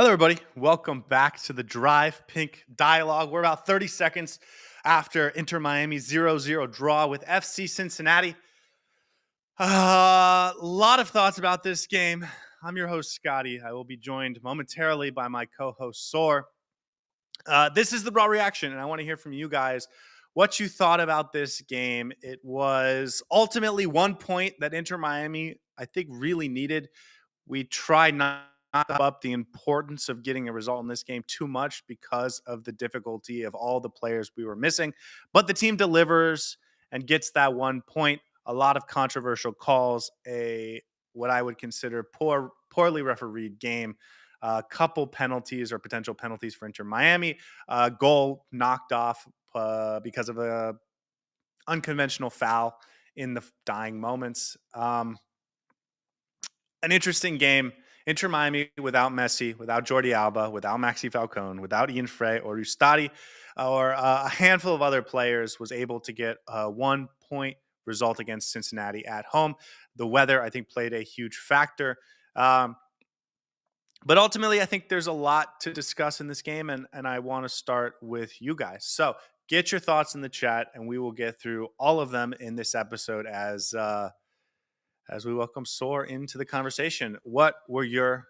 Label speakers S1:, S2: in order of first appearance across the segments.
S1: Hello, everybody. Welcome back to the Drive Pink Dialogue. We're about 30 seconds after Inter Miami's 0-0 draw with FC Cincinnati. A lot of thoughts about this game. I'm your host, Scotty. I will be joined momentarily by my co-host, Saur. This is the Raw Reaction, and I want to hear from you guys what you thought about this game. It was ultimately 1 point that Inter Miami, I think, really needed. We tried not to up the importance of getting a result in this game too much because of the difficulty of all the players we were missing. But the team delivers and gets that 1 point. A lot of controversial calls, what I would consider poorly refereed game. A couple penalties or potential penalties for Inter Miami. Goal knocked off because of a unconventional foul in the dying moments. An interesting game. Inter Miami without Messi, without Jordi Alba, without Maxi Falcone, without Ian Frey or Ustadi, or a handful of other players, was able to get a 1 point result against Cincinnati at home. The weather, I think, played a huge factor. But ultimately, I think there's a lot to discuss in this game, and I want to start with you guys. So get your thoughts in the chat, and we will get through all of them in this episode as we welcome Saur into the conversation. What were your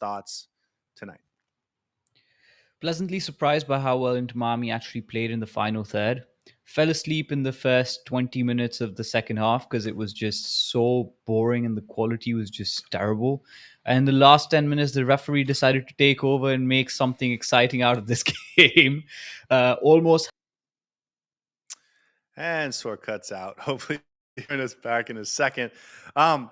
S1: thoughts tonight?
S2: Pleasantly surprised by how well Inter Miami actually played in the final third. Fell asleep in the first 20 minutes of the second half because it was just so boring and the quality was just terrible. And the last 10 minutes, the referee decided to take over and make something exciting out of this game. Almost.
S1: And Saur cuts out. Hopefully, join us back in a second. Um,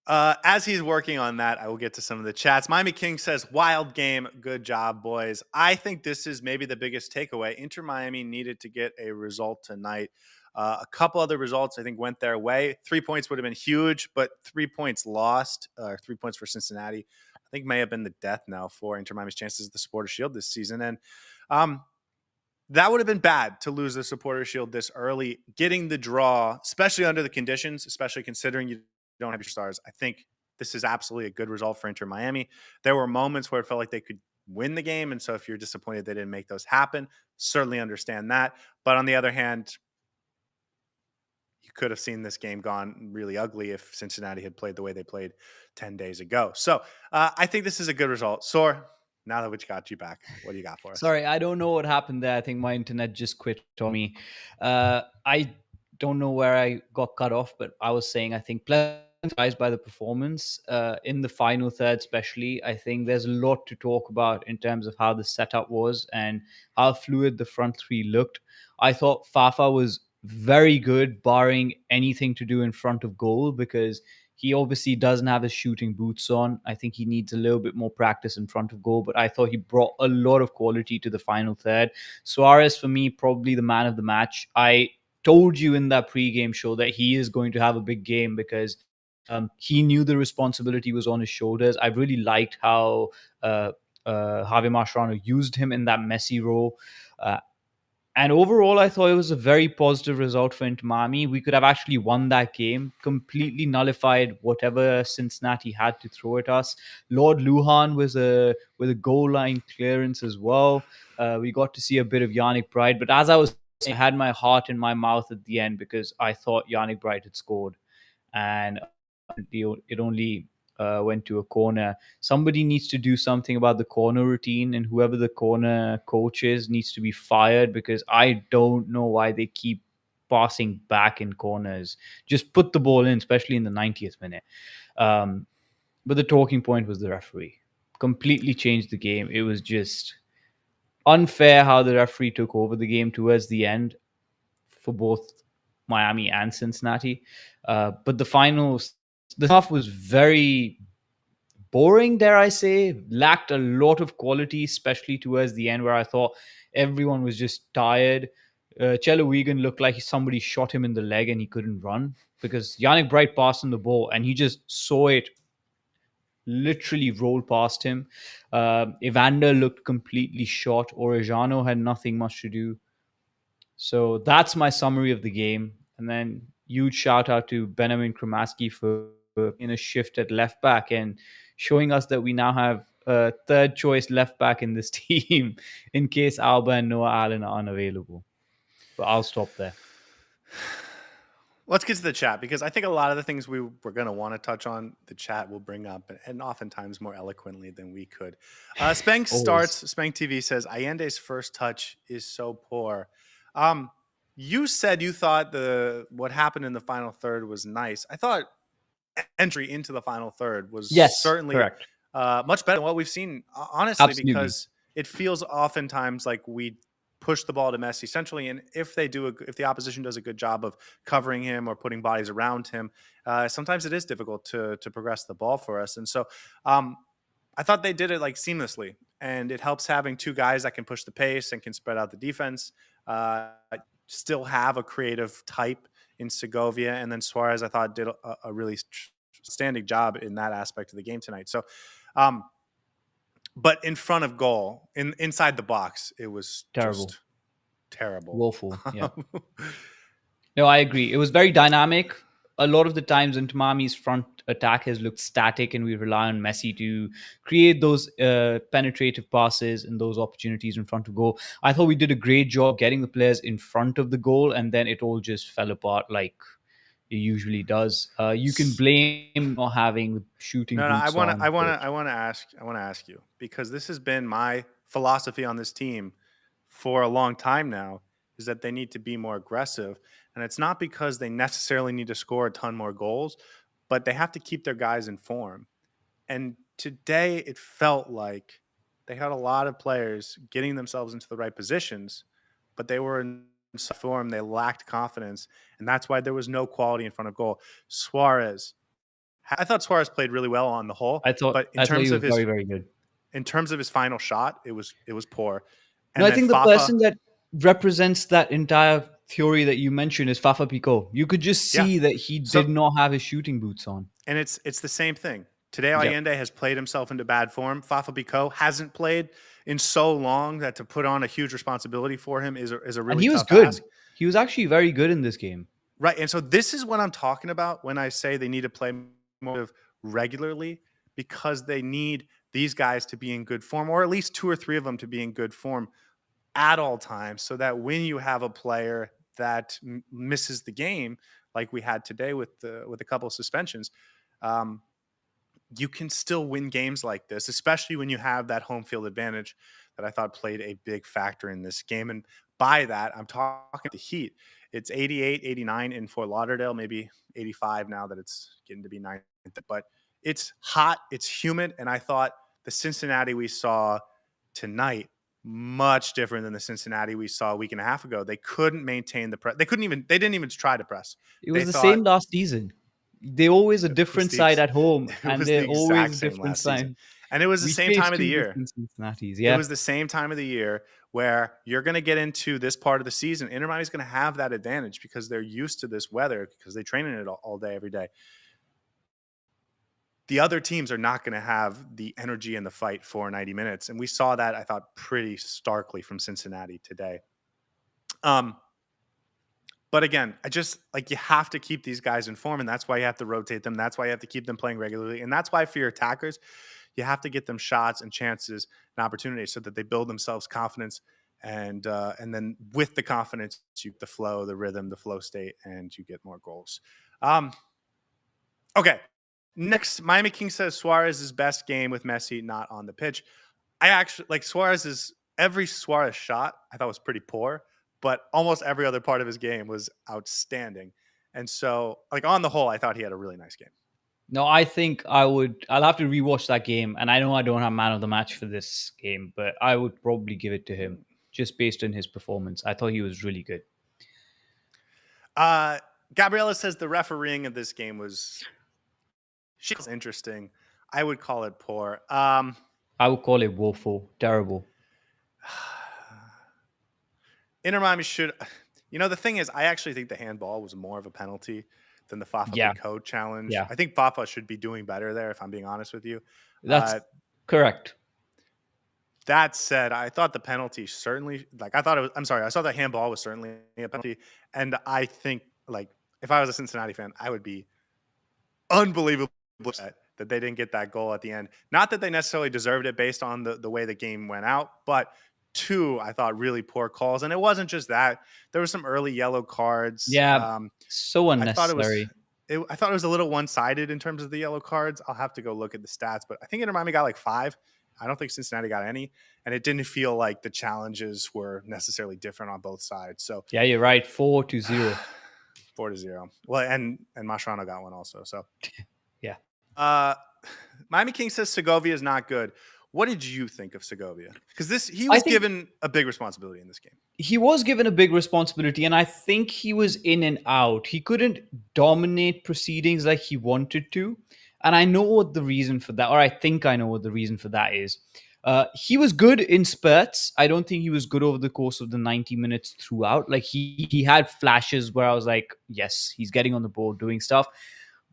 S1: as he's working on that, I will get to some of the chats. Miami King says, wild game. Good job, boys. I think this is maybe the biggest takeaway. Inter Miami needed to get a result tonight. A couple other results, I think, went their way. 3 points would have been huge, but 3 points lost, or 3 points for Cincinnati, I think may have been the death knell for Inter Miami's chances of the Supporters' Shield this season. And that would have been bad to lose the Supporters' Shield this early. Getting the draw, especially under the conditions, especially considering you don't have your stars, I think this is absolutely a good result for Inter Miami. There were moments where it felt like they could win the game, and so if you're disappointed they didn't make those happen, certainly understand that. But on the other hand, you could have seen this game gone really ugly if Cincinnati had played the way they played 10 days ago. So I think this is a good result. Saur, now that we got you back, what do you got for us?
S2: Sorry, I don't know what happened there. I think my internet just quit on me. I don't know where I got cut off, but I was saying I think pleasant surprised by the performance in the final third, especially. I think there's a lot to talk about in terms of how the setup was and how fluid the front three looked. I thought Fafa was very good, barring anything to do in front of goal, because he obviously doesn't have his shooting boots on. I think he needs a little bit more practice in front of goal, but I thought he brought a lot of quality to the final third. Suarez, for me, probably the man of the match. I told you in that pre-game show that he is going to have a big game because he knew the responsibility was on his shoulders. I really liked how Javi Mascherano used him in that Messi role. And overall, I thought it was a very positive result for Inter Miami. We could have actually won that game, completely nullified whatever Cincinnati had to throw at us. Lord Lujan was with a goal line clearance as well. We got to see a bit of Yannick Bright, but as I was saying, I had my heart in my mouth at the end because I thought Yannick Bright had scored, and it only went to a corner. Somebody needs to do something about the corner routine, and whoever the corner coach is needs to be fired because I don't know why they keep passing back in corners. Just put the ball in, especially in the 90th minute. But the talking point was the referee. Completely changed the game. It was just unfair how the referee took over the game towards the end for both Miami and Cincinnati. But the half was very boring, dare I say, lacked a lot of quality, especially towards the end where I thought everyone was just tired. Chelo Wigan looked like somebody shot him in the leg and he couldn't run because Yannick Bright passed him the ball and he just saw it literally roll past him. Evander looked completely shot. Orejano had nothing much to do. So that's my summary of the game. And then huge shout out to Benjamin Kramaski for in a shift at left back and showing us that we now have a third choice left back in this team in case Alba and Noah Allen are unavailable. But I'll stop there.
S1: Let's get to the chat because I think a lot of the things we were going to want to touch on, the chat will bring up, and oftentimes more eloquently than we could. Spank
S2: Always.
S1: starts. Spank TV says Allende's first touch is so poor. Um, you said you thought the what happened in the final third was nice. I thought entry into the final third was
S2: Yes,
S1: certainly
S2: correct.
S1: much better than what we've seen, honestly,
S2: Absolutely.
S1: because it feels oftentimes like we push the ball to Messi centrally, and if if the opposition does a good job of covering him or putting bodies around him, sometimes it is difficult to progress the ball for us. And so, um, I thought they did it like seamlessly, and it helps having two guys that can push the pace and can spread out the defense. Uh, Still have a creative type in Segovia, and then Suarez, I thought, did a really standing job in that aspect of the game tonight. So, um, but in front of goal, inside the box, it was
S2: Terrible.
S1: just terrible.
S2: Woeful. Yeah. No, I agree. It was very dynamic. A lot of the times, Inter front attack has looked static, and we rely on Messi to create those penetrative passes and those opportunities in front of goal. I thought we did a great job getting the players in front of the goal, and then it all just fell apart like it usually does. You can blame not having the shooting
S1: No, no,
S2: boots on, but
S1: I want to ask you because this has been my philosophy on this team for a long time now is that they need to be more aggressive, and it's not because they necessarily need to score a ton more goals, but they have to keep their guys in form. And today it felt like they had a lot of players getting themselves into the right positions, but they were in such form, they lacked confidence, and that's why there was no quality in front of goal. Suarez, I thought Suarez played really well on the whole, but
S2: I thought he was very, very good.
S1: in terms of his final shot, it was poor.
S2: No,
S1: And
S2: I
S1: then
S2: think the
S1: Fafa,
S2: person that represents that entire theory that you mentioned is Fafa Picault. You could just
S1: yeah.
S2: see that he
S1: So
S2: did not have his shooting boots on.
S1: and it's the same thing. Today
S2: Yep.
S1: Allende has played himself into bad form. Fafa Picault hasn't played in so long that to put on a huge responsibility for him is a
S2: And
S1: really
S2: he was
S1: tough
S2: good.
S1: ask.
S2: He was actually very good in this game.
S1: Right. And so this is what I'm talking about when I say they need to play more regularly because they need these guys to be in good form, or at least two or three of them to be in good form at all times, so that when you have a player that misses the game, like we had today with a couple of suspensions, um, you can still win games like this, especially when you have that home field advantage that I thought played a big factor in this game. And by that, I'm talking the Heat. It's 88, 89 in Fort Lauderdale, maybe 85 now that it's getting to be 9th. But it's hot, it's humid. And I thought the Cincinnati we saw tonight, much different than the Cincinnati we saw a week and a half ago. They couldn't maintain the press. They didn't even try to press.
S2: It
S1: They
S2: was the
S1: thought
S2: same last season. They're always a
S1: it was
S2: different side at home,
S1: it
S2: and
S1: was the
S2: they're always
S1: exact
S2: a
S1: same
S2: different
S1: last season.
S2: side.
S1: And it was the
S2: We
S1: same time
S2: faced
S1: of the
S2: two
S1: year.
S2: different Cincinnatis.
S1: It
S2: Yeah.
S1: was the same time of the year where you're going to get into this part of the season. Inter Miami's going to have that advantage because they're used to this weather because they train in it all day, every day. The other teams are not going to have the energy and the fight for 90 minutes. And we saw that, I thought, pretty starkly from Cincinnati today. Um, But again, I just like you have to keep these guys in form, and that's why you have to rotate them. That's why you have to keep them playing regularly, and that's why for your attackers, you have to get them shots and chances and opportunities so that they build themselves confidence, and then with the confidence, you get the flow, the rhythm, the flow state, and you get more goals. Um, okay, next, Miami King says Suarez's best game with Messi not on the pitch. I actually like Suarez's every Suarez shot I thought was pretty poor, but almost every other part of his game was outstanding. And so, like on the whole, I thought he had a really nice game.
S2: No, I think I would. I'll have to rewatch that game, and I know I don't have man of the match for this game, but I would probably give it to him just based on his performance. I thought he was really good.
S1: Uh, Gabriella says the refereeing of this game was interesting. I would call it poor.
S2: I would call it woeful, terrible.
S1: Inter Miami should, the thing is, I actually think the handball was more of a penalty than the Fafa
S2: Yeah,
S1: Picault challenge.
S2: yeah,
S1: I think Fafa should be doing better there, if I'm being honest with you.
S2: that's
S1: Uh,
S2: correct.
S1: That said, I thought the penalty certainly, like, I thought it was, I'm sorry, I saw the handball was certainly a penalty. And I think, like, if I was a Cincinnati fan, I would be unbelievably upset that they didn't get that goal at the end. Not that they necessarily deserved it based on the way the game went out, but two, I thought, really poor calls. And it wasn't just that. There were some early yellow cards.
S2: Yeah, so
S1: I thought it was
S2: unnecessary.
S1: I thought it was a little one-sided in terms of the yellow cards. I'll have to go look at the stats, but I think Inter Miami got like 5. I don't think Cincinnati got any, and it didn't feel like the challenges were necessarily different on both sides. So
S2: Yeah, you're right. 4-0.
S1: 4-0. Well, and Mascherano got one also. So
S2: Yeah.
S1: uh Miami King says Segovia is not good. What did you think of Segovia? Because he
S2: I
S1: was
S2: think
S1: given a big responsibility in this game.
S2: he was given a big responsibility, and I think he was in and out. He couldn't dominate proceedings like he wanted to. And I know what the reason for that, or I think I know what the reason for that is. He was good in spurts. I don't think he was good over the course of the 90 minutes throughout. Like he had flashes where I was like, yes, he's getting on the ball, doing stuff.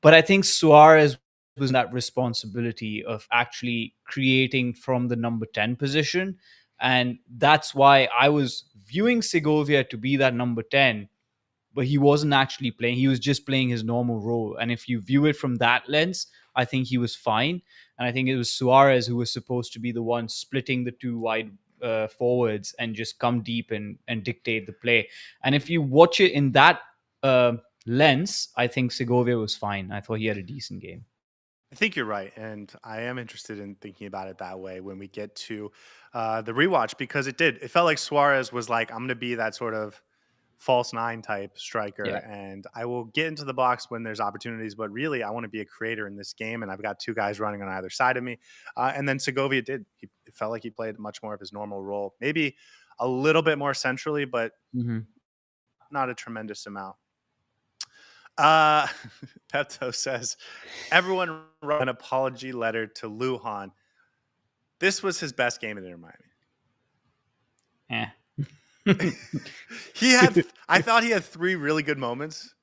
S2: But I think Suarez was in that responsibility of actually creating from the number 10 position. And that's why I was viewing Segovia to be that number 10, but he wasn't actually playing. He was just playing his normal role. And if you view it from that lens, I think he was fine. And I think it was Suarez who was supposed to be the one splitting the two wide forwards and just come deep and dictate the play. And if you watch it in that uh, lens, I think Segovia was fine. I thought he had a decent game.
S1: I think you're right, and I am interested in thinking about it that way when we get to the rewatch because it felt like Suarez was like, I'm going to be that sort of false nine type striker,
S2: Yeah.
S1: and I will get into the box when there's opportunities. But really, I want to be a creator in this game, and I've got two guys running on either side of me. And then Segovia did. It felt like he played much more of his normal role, maybe a little bit more centrally, but
S2: Mm-hmm.
S1: not a tremendous amount. Uh, Pepto says everyone wrote an apology letter to Lujan. This was his best game in Inter Miami.
S2: Eh.
S1: I thought he had 3 really good moments,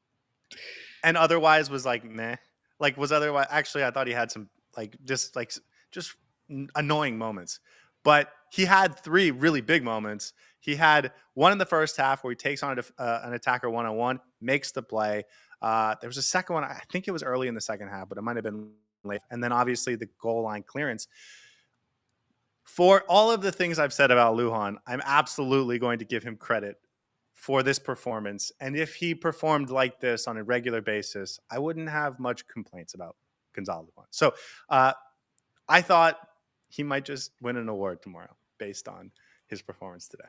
S1: and otherwise was like meh. Like was otherwise actually I thought he had some just annoying moments, but he had 3 really big moments. He had one in the first half where he takes on an attacker 1-on-1, makes the play. There was a second one. I think it was early in the second half, but it might have been late. And then obviously the goal line clearance. For all of the things I've said about Lujan, I'm absolutely going to give him credit for this performance. And if he performed like this on a regular basis, I wouldn't have much complaints about Gonzalo Lujan. So I thought he might just win an award tomorrow based on his performance today.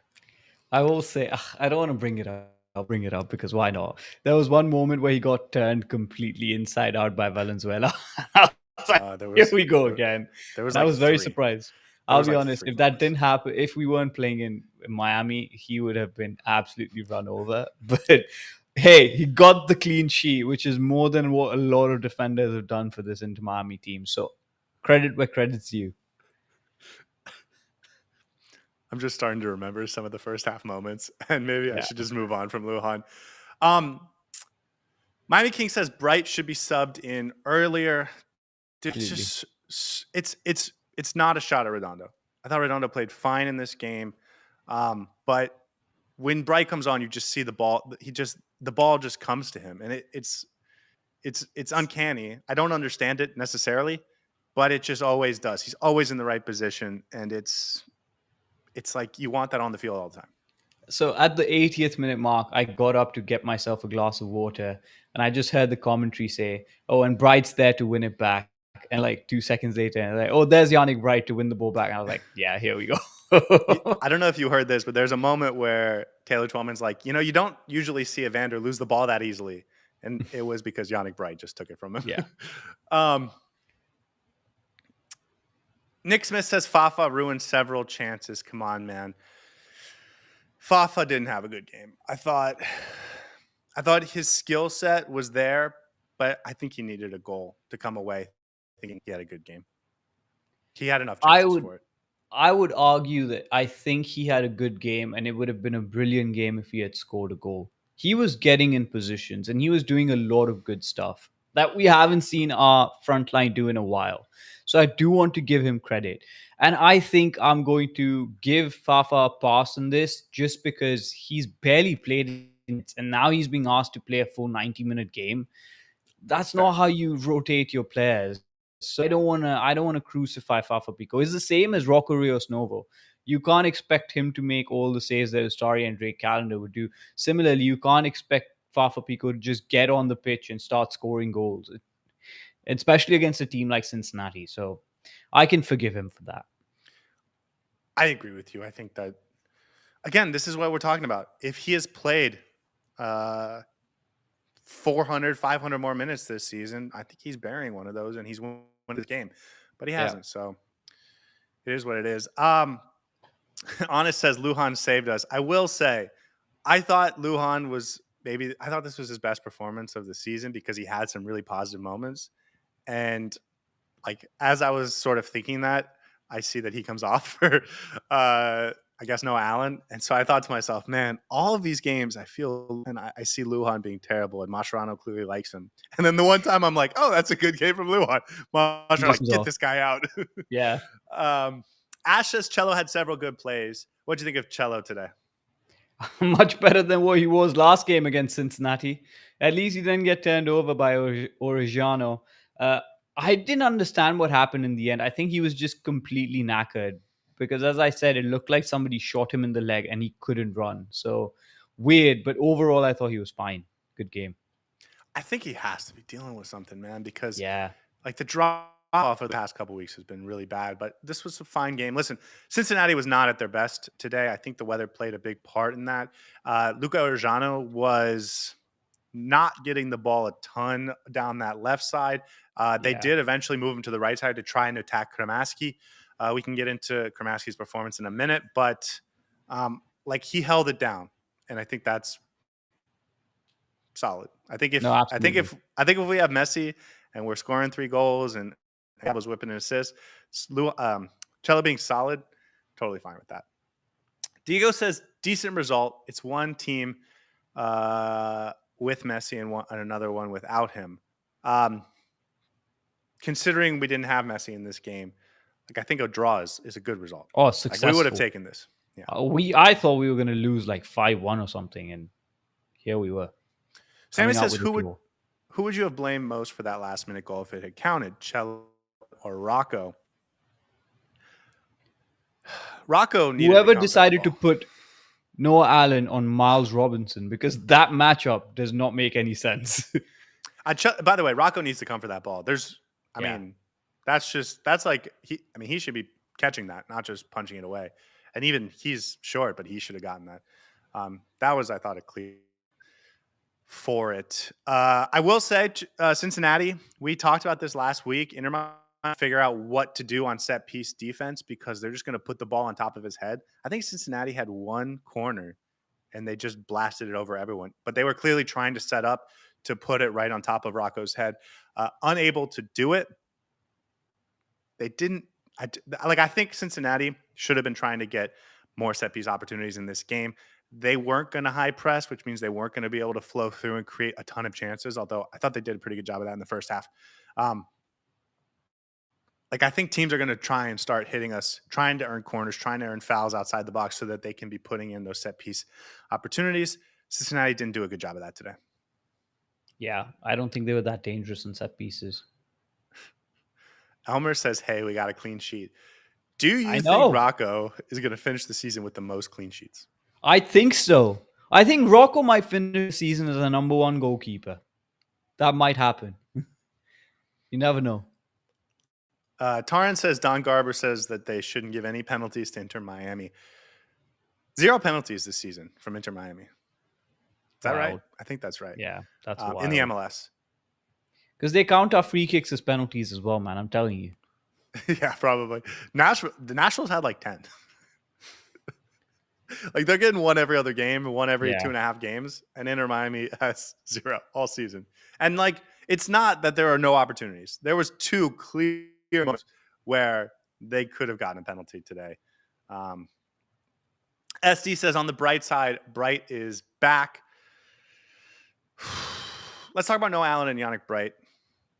S2: I will say, I don't want to bring it up. I'll bring it up because why not? There was one moment where he got turned completely inside out by Valenzuela. I was like,
S1: There
S2: here
S1: was
S2: we go
S1: there,
S2: again.
S1: there was
S2: And I
S1: like
S2: was very
S1: 3.
S2: surprised.
S1: There
S2: I'll
S1: was
S2: be
S1: like
S2: honest,
S1: 3
S2: if that
S1: moments.
S2: didn't happen, if we weren't playing in Miami, he would have been absolutely run over. But hey, he got the clean sheet, which is more than what a lot of defenders have done for this Inter Miami team. So credit where credit's due.
S1: I'm just starting to remember some of the first half moments, and maybe I
S2: Yeah,
S1: should just move on from Lujan. Miami King says Bright should be subbed in earlier. Dude,
S2: absolutely.
S1: it's not a shot at Redondo. I thought Redondo played fine in this game, but when Bright comes on, you just see the ball. The ball just comes to him, and it's uncanny. I don't understand it necessarily, but it just always does. He's always in the right position, and it's like you want that on the field all the time.
S2: So at the 80th minute mark, I got up to get myself a glass of water, and I just heard the commentary say, "Oh, and Bright's there to win it back." And like 2 seconds later, and like, "Oh, there's Yannick Bright to win the ball back." And I was like, "Yeah, here we go."
S1: I don't know if you heard this, but there's a moment where Taylor Twellman's like, you don't usually see Evander lose the ball that easily. And it was because Yannick Bright just took it from him.
S2: Yeah,
S1: Nick Smith says Fafa ruined several chances. Come on, man. Fafa didn't have a good game. I thought his skill set was there, but I think he needed a goal to come away thinking he had a good game. He had enough
S2: I
S1: chances
S2: would
S1: for it.
S2: I would argue that I think he had a good game, and it would have been a brilliant game if he had scored a goal. He was getting in positions, and he was doing a lot of good stuff that we haven't seen our front line do in a while. So I do want to give him credit. And I think I'm going to give Fafa a pass on this just because he's barely played it, and now he's being asked to play a full 90-minute game. That's not
S1: Fair.
S2: how you rotate your players. So I don't wanna crucify Fafa Pico. It's the same as Rocco Rios Novo. You can't expect him to make all the saves that Ustari and Drake Callender would do. Similarly, you can't expect Fafa Pico to just get on the pitch and start scoring goals, especially against a team like Cincinnati. So I can forgive him for that.
S1: I agree with you. I think that, again, this is what we're talking about. If he has played uh, 400, 500 more minutes this season, I think he's burying one of those and he's winning this game. But he
S2: Yeah.
S1: hasn't. So it is what it is. Honest says Lujan saved us. I will say, I thought Lujan was I thought this was his best performance of the season because he had some really positive moments. And like, as I was sort of thinking that, I see that he comes off for, I guess, Noah Allen. And so I thought to myself, man, all of these games, I feel, and I see Lujan being terrible, and Mascherano clearly likes him. And then the one time I'm like, oh, that's a good game from Lujan.
S2: He
S1: Mascherano's like,
S2: comes
S1: get
S2: off.
S1: this guy out.
S2: Yeah.
S1: Ash says Cello had several good plays. What do you think of Cello today?
S2: Much better than what he was last game against Cincinnati. At least he didn't get turned over by Origiano. Uh, I didn't understand what happened in the end. I think he was just completely knackered because, as I said, it looked like somebody shot him in the leg and he couldn't run. So weird, but overall, I thought he was fine. Good game.
S1: I think he has to be dealing with something, man, because
S2: Yeah,
S1: like the drop off of the past couple weeks has been really bad. But this was a fine game. Listen, Cincinnati was not at their best today. I think the weather played a big part in that. Luca Orjano was not getting the ball a ton down that left side. They
S2: yeah.
S1: did eventually move him to the right side to try and attack Kramaski. We can get into Kramaski's performance in a minute, but like he held it down, and I think that's solid.
S2: No, absolutely.
S1: I think if we have Messi and we're scoring 3 goals and I was whipping an assist, Cello being solid, totally fine with that. Diego says decent result. It's one team with Messi and another one without him. Um, Considering we didn't have Messi in this game, like I think a draw is a good result.
S2: Oh,
S1: Like we would have
S2: successful.
S1: taken this. Yeah.
S2: I thought we were going to lose like 5-1 or something, and here we were
S1: Sammy
S2: coming out
S1: says
S2: with a draw.
S1: who would you have blamed most for that last minute goal if it had counted, Cello or Rocco? Rocco needed to
S2: Whoever
S1: conquer the
S2: decided to
S1: ball.
S2: put Noah Allen on Miles Robinson, because that matchup does not make any sense.
S1: By the way, Rocco needs to come for that ball. I
S2: Yeah.
S1: mean, that's like he should be catching that, not just punching it away. And even he's short, but he should have gotten that. That was, I thought, a clear for it. I will say, Cincinnati. We talked about this last week. Inter Miami figure out what to do on set piece defense because they're just going to put the ball on top of his head. I think Cincinnati had one corner and they just blasted it over everyone. But they were clearly trying to set up to put it right on top of Rocco's head. Unable to do it. They didn't. I think Cincinnati should have been trying to get more set piece opportunities in this game. They weren't going to high press, which means they weren't going to be able to flow through and create a ton of chances. Although I thought they did a pretty good job of that in the first half. I think teams are going to try and start hitting us, trying to earn corners, trying to earn fouls outside the box so that they can be putting in those set piece opportunities. Cincinnati didn't do a good job of that today.
S2: Yeah, I don't think they were that dangerous in set pieces.
S1: Elmer says, hey, we got a clean sheet. Do
S2: I
S1: you think
S2: know.
S1: Rocco is going to finish the season with the most clean sheets?
S2: I think so. I think Rocco might finish the season as a number one goalkeeper. That might happen. You never know.
S1: Taran says Don Garber says that they shouldn't give any penalties to Inter Miami. 0 penalties this season from Inter Miami. Is that right?
S2: Wild.
S1: I think that's right.
S2: Yeah, that's wild.
S1: In the MLS.
S2: Because they count our free kicks as penalties as well, man. I'm telling you.
S1: Yeah, probably. The Nationals had like 10. Like they're getting one every other game, one every
S2: Yeah.
S1: 2.5 games, and Inter Miami has 0 all season. And like, it's not that there are no opportunities. There was 2 clear moments where they could have gotten a penalty today. SD says on the bright side, Bright is back. Let's talk about Noah Allen and Yannick Bright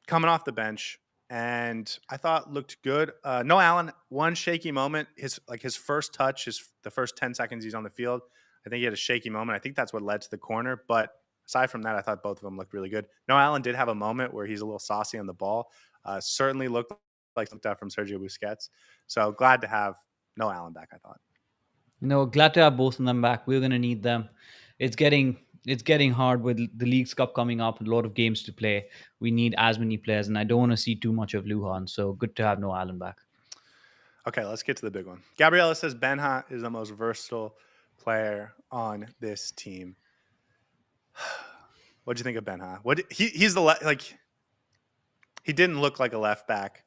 S1: coming off the bench. And I thought looked good. Noah Allen, one shaky moment, his first touch, the first 10 seconds he's on the field. I think he had a shaky moment. I think that's what led to the corner. But aside from that, I thought both of them looked really good. Noah Allen did have a moment where he's a little saucy on the ball. Certainly looked like looked up from Sergio Busquets. So glad to have Noah Allen back, I thought.
S2: Glad to have both of them back. We're gonna need them. It's getting it's getting hard with the League's Cup coming up, a lot of games to play. We need as many players, and I don't want to see too much of Luhan. So good to have Noah Allen back.
S1: Okay, let's get to the big one. Gabriella says Benha is the most versatile player on this team. What'd you think of Benha? He's like he didn't look like a left back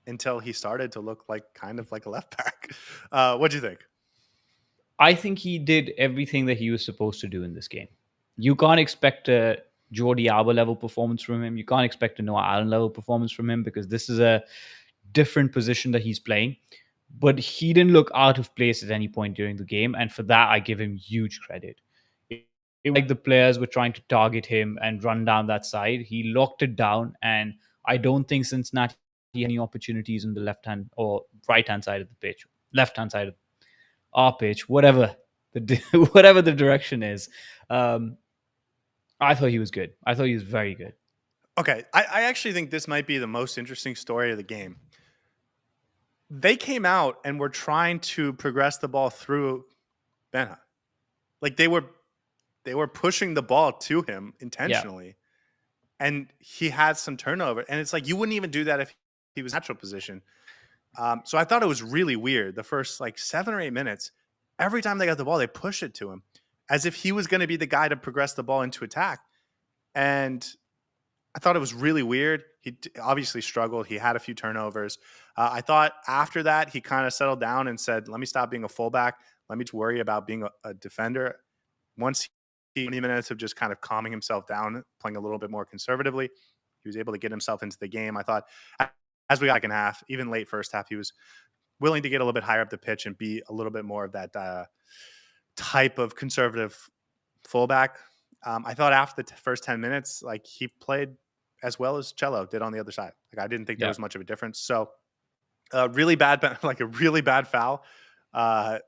S1: until he started to look like kind of like a left back. What'd you think?
S2: I think he did everything that he was supposed to do in this game. You can't expect a Jordi Alba level performance from him. You can't expect a Noah Allen level performance from him because this is a different position that he's playing. But he didn't look out of place at any point during the game, and for that I give him huge credit. It was like the players were trying to target him and run down that side. He locked it down, and I don't think Cincinnati had any opportunities on the left hand or right hand side of the pitch, left hand side of our pitch, whatever whatever the direction is. Um, I thought he was good. I thought he was very good.
S1: Okay, I actually think this might be the most interesting story of the game. They came out and were trying to progress the ball through Benha. Like they were pushing the ball to him
S2: Yeah,
S1: intentionally, and he had some turnover. And it's like you wouldn't even do that if he was natural position. So I thought it was really weird. The first like 7 or 8 minutes, every time they got the ball, they pushed it to him as if he was going to be the guy to progress the ball into attack. And I thought it was really weird. Obviously struggled. He had a few turnovers. I thought after that, he kind of settled down and said, let me stop being a fullback. Let me just worry about being a defender. Once he 20 minutes of just kind of calming himself down, playing a little bit more conservatively, he was able to get himself into the game. I thought as we got second half, even late first half, he was willing to get a little bit higher up the pitch and be a little bit more of that type of conservative fullback. I thought after the first 10 minutes, like he played as well as Cello did on the other side. Like I didn't think there
S2: yeah,
S1: was much of a difference. So really bad, like a really bad foul uh,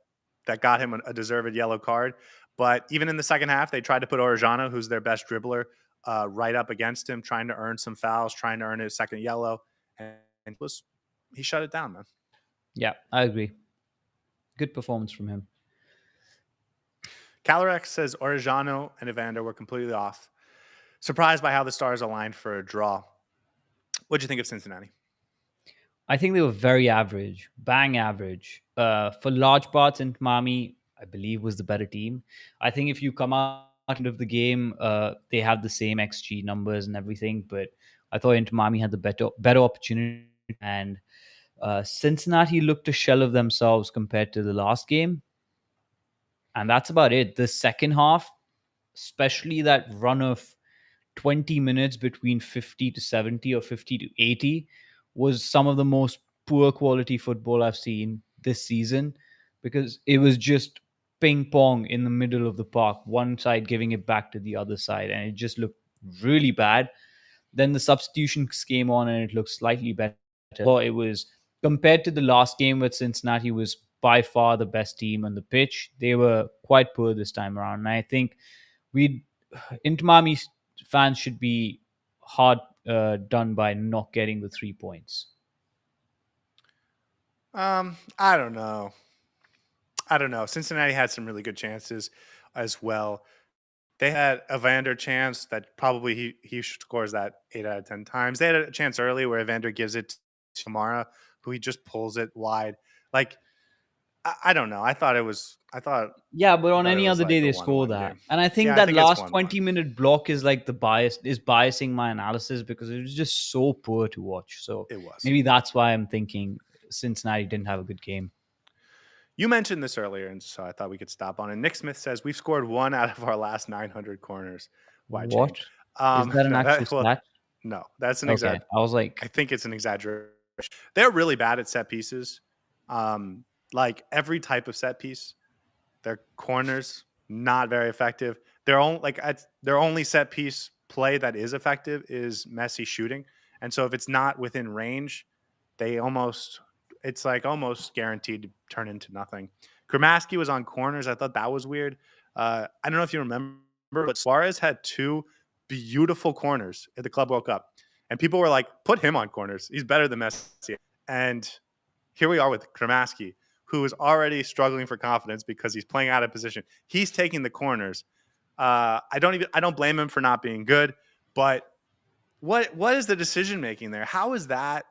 S1: that got him a deserved yellow card. But even in the second half, they tried to put Orejano, who's their best dribbler, right up against him, trying to earn some fouls, trying to earn his second yellow, and he shut it down, man.
S2: yeah. I agree. Good performance from him.
S1: Calorex says Orejano and Evander were completely off. Surprised by how the stars aligned for a draw. What'd you think of Cincinnati?
S2: I think they were very average, bang average. For large parts, Inter Miami, I believe, was the better team. I think if you come out of the game, they have the same XG numbers and everything, but I thought Inter Miami had the better opportunity, and Cincinnati looked a shell of themselves compared to the last game, and that's about it. The second half, especially that run of 20 minutes between 50 to 70 or 50 to 80 was some of the most poor quality football I've seen this season because it was just ping pong in the middle of the park, one side giving it back to the other side, and it just looked really bad. Then the substitutions came on and it looked slightly better. Well, it was compared to the last game where Cincinnati was by far the best team on the pitch. They were quite poor this time around. And I think we Inter Miami fans should be hard done by not getting the 3 points.
S1: I don't know. I don't know. Cincinnati had some really good chances as well. They had a Vander chance that probably he scores that 8 out of 10 times. They had a chance early where Evander gives it to Kamara, who he just pulls it wide. Like I don't know.
S2: Yeah, but on
S1: Thought it
S2: any
S1: was
S2: other day
S1: like a
S2: they score
S1: 1-1
S2: that.
S1: game.
S2: And I think
S1: Yeah, I
S2: that
S1: think it's
S2: last
S1: 1-1.
S2: 20-minute block is like biasing my analysis because it was just so poor to watch. So
S1: It was.
S2: maybe that's why I'm thinking Cincinnati didn't have a good game.
S1: You mentioned this earlier, and so I thought we could stop on it. Nick Smith says we've scored one out of our last 900 corners. Why
S2: What?
S1: change?
S2: Is that an
S1: No,
S2: actual stat?
S1: no, that's an
S2: Okay.
S1: exact.
S2: I was
S1: I
S2: like,
S1: think it's an exaggeration. They're really bad at set pieces. Like every type of set piece, their corners not very effective. Their only set piece play that is effective is Messi shooting, and so if it's not within range, they almost it's like almost guaranteed to turn into nothing. Gramaski was on corners. I thought that was weird. I don't know if you remember but Suarez had two beautiful corners at the Club World Cup. And people were like, put him on corners. He's better than Messi. And here we are with Kramaski, who is already struggling for confidence because he's playing out of position. He's taking the corners. I don't blame him for not being good, but what is the decision making there? How is that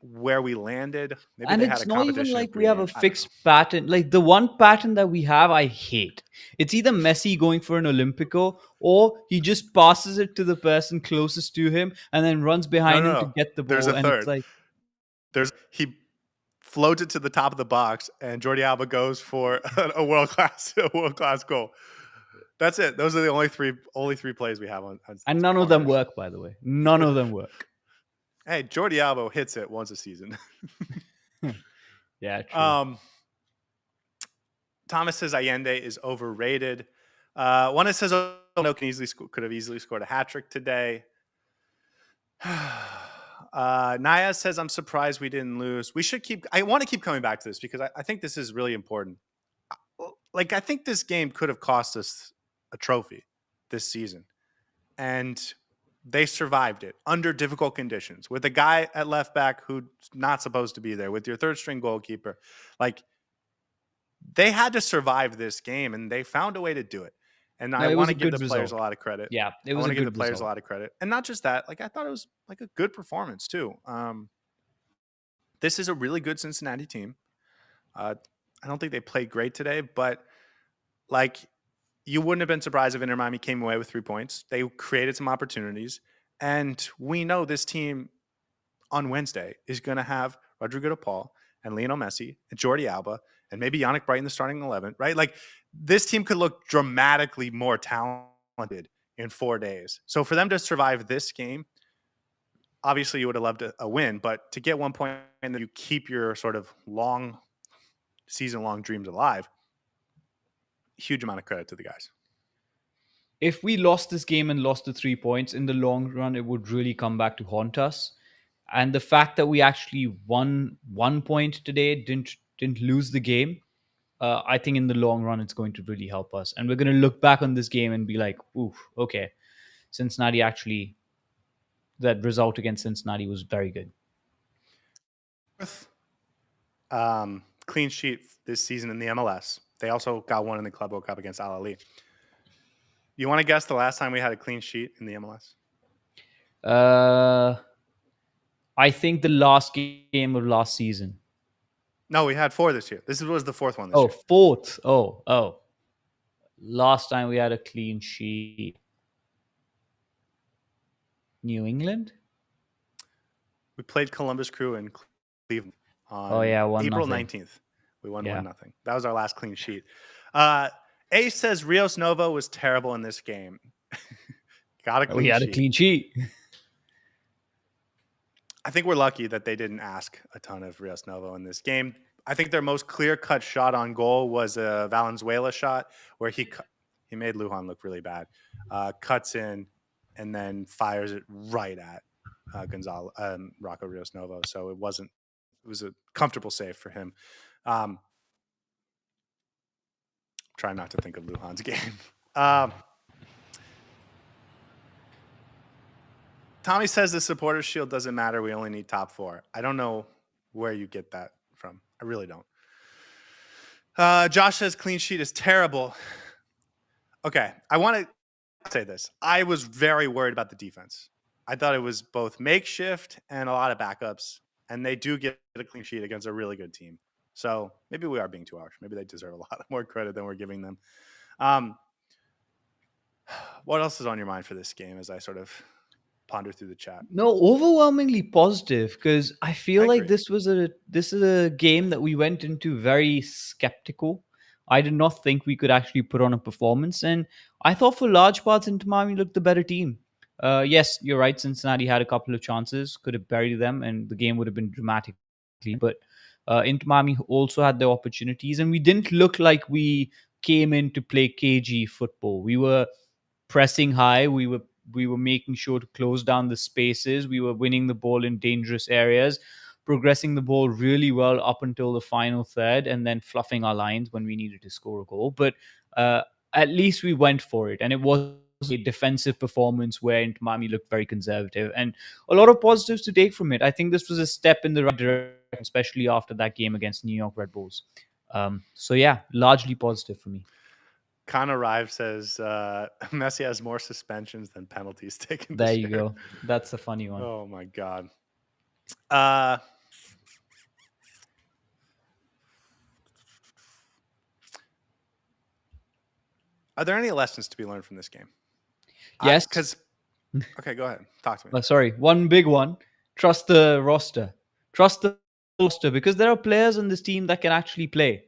S1: where we landed? Maybe
S2: And
S1: they had
S2: it's
S1: a
S2: not even
S1: competition of
S2: like we have a
S1: pregame. I don't know.
S2: fixed pattern. Like the one pattern that we have, I hate. It's either Messi going for an Olympico, or he just passes it to the person closest to him and then runs
S1: No,
S2: behind
S1: no,
S2: him to
S1: no.
S2: get the
S1: There's
S2: ball.
S1: a
S2: And it's
S1: third.
S2: like,
S1: He floats it to the top of the box, and Jordi Alba goes for a world class goal. That's it. Those are the only three plays we have on
S2: and none of them
S1: corners.
S2: work, by the way. None of them work.
S1: Hey, Jordi Alba hits it once a season.
S2: Yeah, true.
S1: Thomas says Allende is overrated. One that says no could have easily scored a hat trick today. Naya says I'm surprised we didn't lose. I want to keep coming back to this because I think this is really important. Like, I think this game could have cost us a trophy this season, and they survived it under difficult conditions with a guy at left back who's not supposed to be there, with your third string goalkeeper. Like, they had to survive this game, and they found a way to do it. And
S2: No,
S1: I
S2: it
S1: want
S2: was a
S1: to give
S2: good
S1: the players
S2: result.
S1: a lot of credit.
S2: Yeah, it
S1: I
S2: was
S1: want
S2: a
S1: to give the
S2: good
S1: players a
S2: result.
S1: lot of credit. And not just that, like, I thought it was like a good performance too. This is a really good Cincinnati team. I don't think they played great today, but like, you wouldn't have been surprised if Inter Miami came away with 3 points. They created some opportunities, and we know this team on Wednesday is going to have Rodrigo de Paul and Lionel Messi and Jordi Alba and maybe Yannick Bright in the starting 11, right? Like, this team could look dramatically more talented in 4 days. So for them to survive this game, obviously you would have loved a win, but to get 1 point and then you keep your sort of season-long dreams alive, huge amount of credit to the guys.
S2: If we lost this game and lost the 3 points in the long run, it would really come back to haunt us. And the fact that we actually won 1 point today, didn't lose the game, I think in the long run it's going to really help us. And we're going to look back on this game and be like, ooh, okay, Cincinnati actually, that result against Cincinnati was very good.
S1: Clean sheet this season in the MLS. They also got one in the Club World Cup against Al Ahly. You want to guess the last time we had a clean sheet in the MLS?
S2: I think the last game of last season.
S1: No, we had 4 this year. This was the 4th one this
S2: Oh,
S1: year.
S2: fourth. Oh. Last time we had a clean sheet. New England?
S1: We played Columbus Crew in Cleveland on April
S2: 1-0.
S1: 19th. We won
S2: Yeah.
S1: 1-0. That was our last clean sheet. Ace says Rios Novo was terrible in this game. Got a clean
S2: We had
S1: sheet.
S2: a clean sheet.
S1: I think we're lucky that they didn't ask a ton of Rios Novo in this game. I think their most clear-cut shot on goal was a Valenzuela shot where he made Lujan look really bad. Cuts in and then fires it right at Rocco Rios Novo. So it was a comfortable save for him. Try not to think of Lujan's game. Tommy says the supporters shield doesn't matter. We only need top 4. I don't know where you get that from. I really don't. Josh says clean sheet is terrible. Okay, I want to say this. I was very worried about the defense. I thought it was both makeshift and a lot of backups, and they do get a clean sheet against a really good team. So maybe we are being too harsh. Maybe they deserve a lot more credit than we're giving them. What else is on your mind for this game as I sort of ponder through the chat?
S2: No, overwhelmingly positive, because I feel like
S1: agree.
S2: this is a game that we went into very skeptical. I did not think we could actually put on a performance, and I thought for large parts Inter Miami looked the better team. Yes, you're right. Cincinnati had a couple of chances, could have buried them, and the game would have been dramatic. But Inter Miami also had their opportunities, and we didn't look like we came in to play cagey football. We were pressing high. We were making sure to close down the spaces. We were winning the ball in dangerous areas, progressing the ball really well up until the final third, and then fluffing our lines when we needed to score a goal. But at least we went for it, and it wasn't a defensive performance where Inter Miami looked very conservative, and a lot of positives to take from it. I think this was a step in the right direction, especially after that game against New York Red Bulls. So yeah, largely positive for me.
S1: Connor Rive says Messi has more suspensions than penalties taken
S2: There
S1: this
S2: you
S1: year.
S2: go. That's a funny one.
S1: Oh my god. Uh, are there any lessons to be learned from this game?
S2: Yes.
S1: Because okay, go ahead. Talk to me.
S2: Sorry, one big one. Trust the roster. Trust the roster because there are players on this team that can actually play.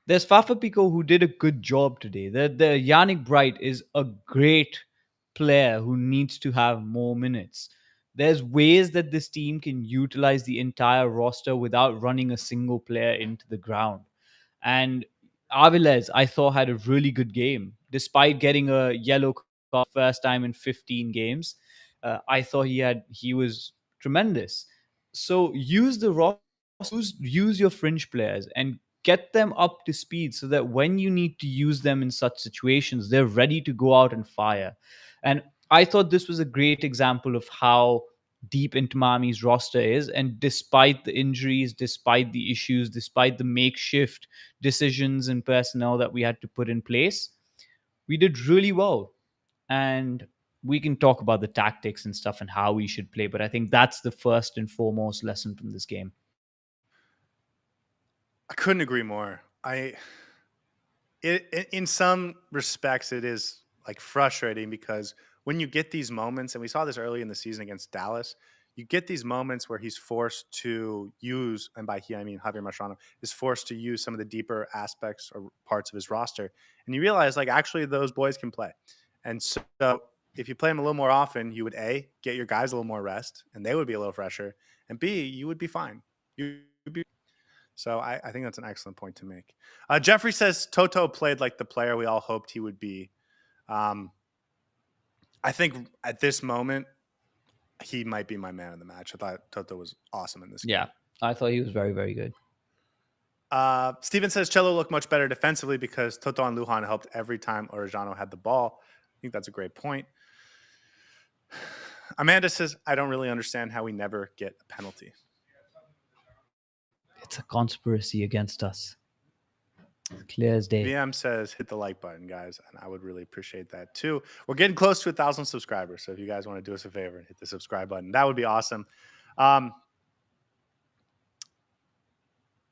S2: There's Fafa Pico who did a good job today. The Yannick Bright is a great player who needs to have more minutes. There's ways that this team can utilize the entire roster without running a single player into the ground. And Aviles, I thought, had a really good game. Despite getting a yellow card first time in 15 games, I thought he was tremendous. So use the roster, use your fringe players, and get them up to speed so that when you need to use them in such situations, they're ready to go out and fire. And I thought this was a great example of how deep into Miami's roster is. And despite the injuries, despite the issues, despite the makeshift decisions and personnel that we had to put in place, we did really well. And we can talk about the tactics and stuff and how we should play. But I think that's the first and foremost lesson from this game.
S1: I couldn't agree more. In some respects, it is like frustrating because when you get these moments, and we saw this early in the season against Dallas, you get these moments where he's forced to use, and by he I mean Javier Mascherano, is forced to use some of the deeper aspects or parts of his roster, and you realize like actually those boys can play, and so if you play them a little more often, you would a get your guys a little more rest, and they would be a little fresher, and b you would be fine. You would be so I think that's an excellent point to make. Jeffrey says Toto played like the player we all hoped he would be. Um, I think at this moment, he might be my man of the match. I thought Toto was awesome in this
S2: Yeah,
S1: game.
S2: I thought he was very, very good.
S1: Steven says Cello looked much better defensively because Toto and Lujan helped every time Orejano had the ball. I think that's a great point. Amanda says, I don't really understand how we never get a penalty.
S2: It's a conspiracy against us. Clear as day.
S1: VM says, hit the like button, guys, and I would really appreciate that too. We're getting close to 1,000 subscribers, so if you guys want to do us a favor and hit the subscribe button, that would be awesome.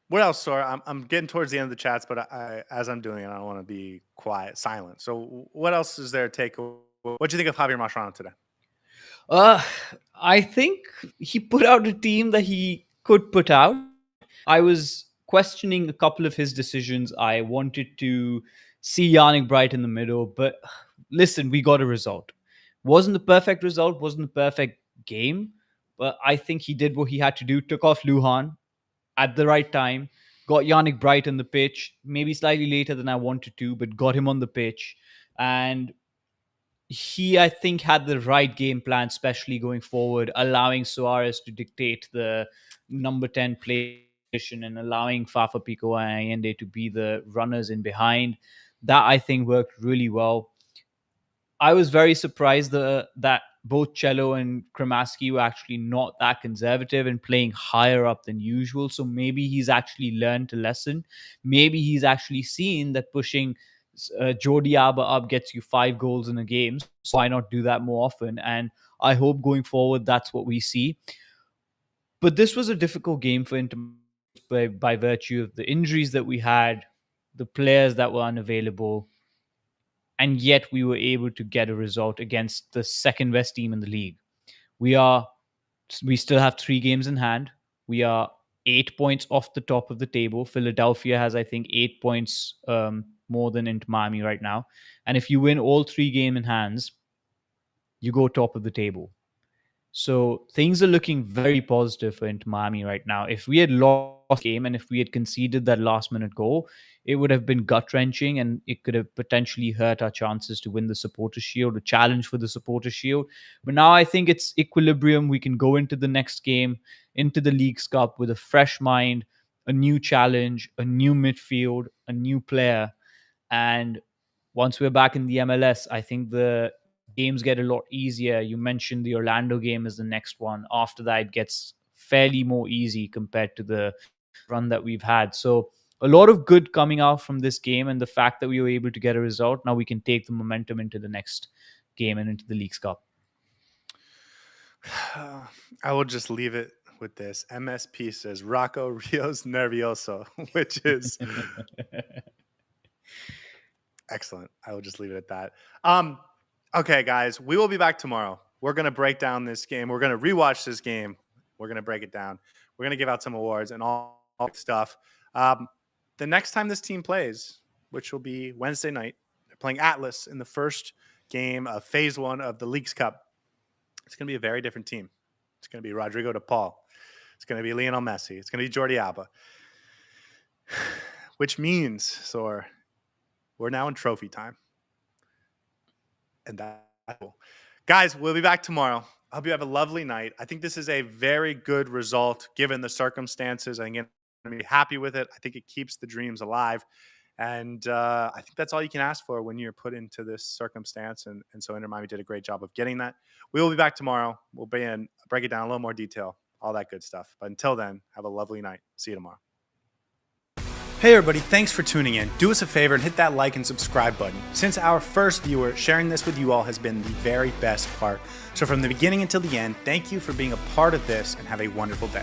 S1: What else, Saur? I'm getting towards the end of the chats, but as I'm doing it, I don't want to be silent. So, what else is there to take? What do you think of Javier Mascherano today?
S2: Uh, I think he put out a team that he could put out. I was questioning a couple of his decisions. I wanted to see Yannick Bright in the middle, but listen, we got a result. Wasn't the perfect result, wasn't the perfect game, but I think he did what he had to do. Took off Lujan at the right time, got Yannick Bright on the pitch, maybe slightly later than I wanted to, but got him on the pitch. And he, I think, had the right game plan, especially going forward, allowing Suarez to dictate the number 10 play position and allowing Fafa Pico and Allende to be the runners in behind. That, I think, worked really well. I was very surprised that both Cello and Kremaski were actually not that conservative and playing higher up than usual. So maybe he's actually learned a lesson. Maybe he's actually seen that pushing Jordi Alba up gets you 5 goals in a game. So why not do that more often? And I hope going forward that's what we see. But this was a difficult game for Inter by virtue of the injuries that we had, the players that were unavailable, and yet we were able to get a result against the second best team in the league. We are we still have 3 games in hand. We are 8 points off the top of the table. Philadelphia has, I think, 8 points more than Inter Miami right now. And if you win all 3 games in hands, you go top of the table. So things are looking very positive for Inter Miami right now. If we had lost the game and if we had conceded that last minute goal, it would have been gut wrenching and it could have potentially hurt our chances to win the Supporter Shield, a challenge for the Supporter Shield. But now I think it's equilibrium. We can go into the next game, into the League's Cup with a fresh mind, a new challenge, a new midfield, a new player. And once we're back in the MLS, I think the games get a lot easier. You mentioned the Orlando game is the next one. After that, it gets fairly more easy compared to the run that we've had. So a lot of good coming out from this game, and the fact that we were able to get a result, now we can take the momentum into the next game and into the Leagues Cup.
S1: I will just leave it with this. MSP says Rocco Rios Nervioso, which is excellent. I will just leave it at that. Okay, guys, we will be back tomorrow. We're going to break down this game. We're going to rewatch this game. We're going to break it down. We're going to give out some awards and all stuff. The next time this team plays, which will be Wednesday night, they're playing Atlas in the first game of phase 1 of the Leagues Cup. It's going to be a very different team. It's going to be Rodrigo de Paul. It's going to be Lionel Messi. It's going to be Jordi Alba. Which means, Saur, we're now in trophy time. And that's cool. Guys, we'll be back tomorrow. I hope you have a lovely night. I think this is a very good result given the circumstances. I think I'm going to be happy with it. I think it keeps the dreams alive. And I think that's all you can ask for when you're put into this circumstance. And so Inter Miami did a great job of getting that. We will be back tomorrow. We'll break it down in a little more detail, all that good stuff. But until then, have a lovely night. See you tomorrow. Hey everybody, thanks for tuning in. Do us a favor and hit that like and subscribe button. Since our first viewer, sharing this with you all has been the very best part. So from the beginning until the end, thank you for being a part of this and have a wonderful day.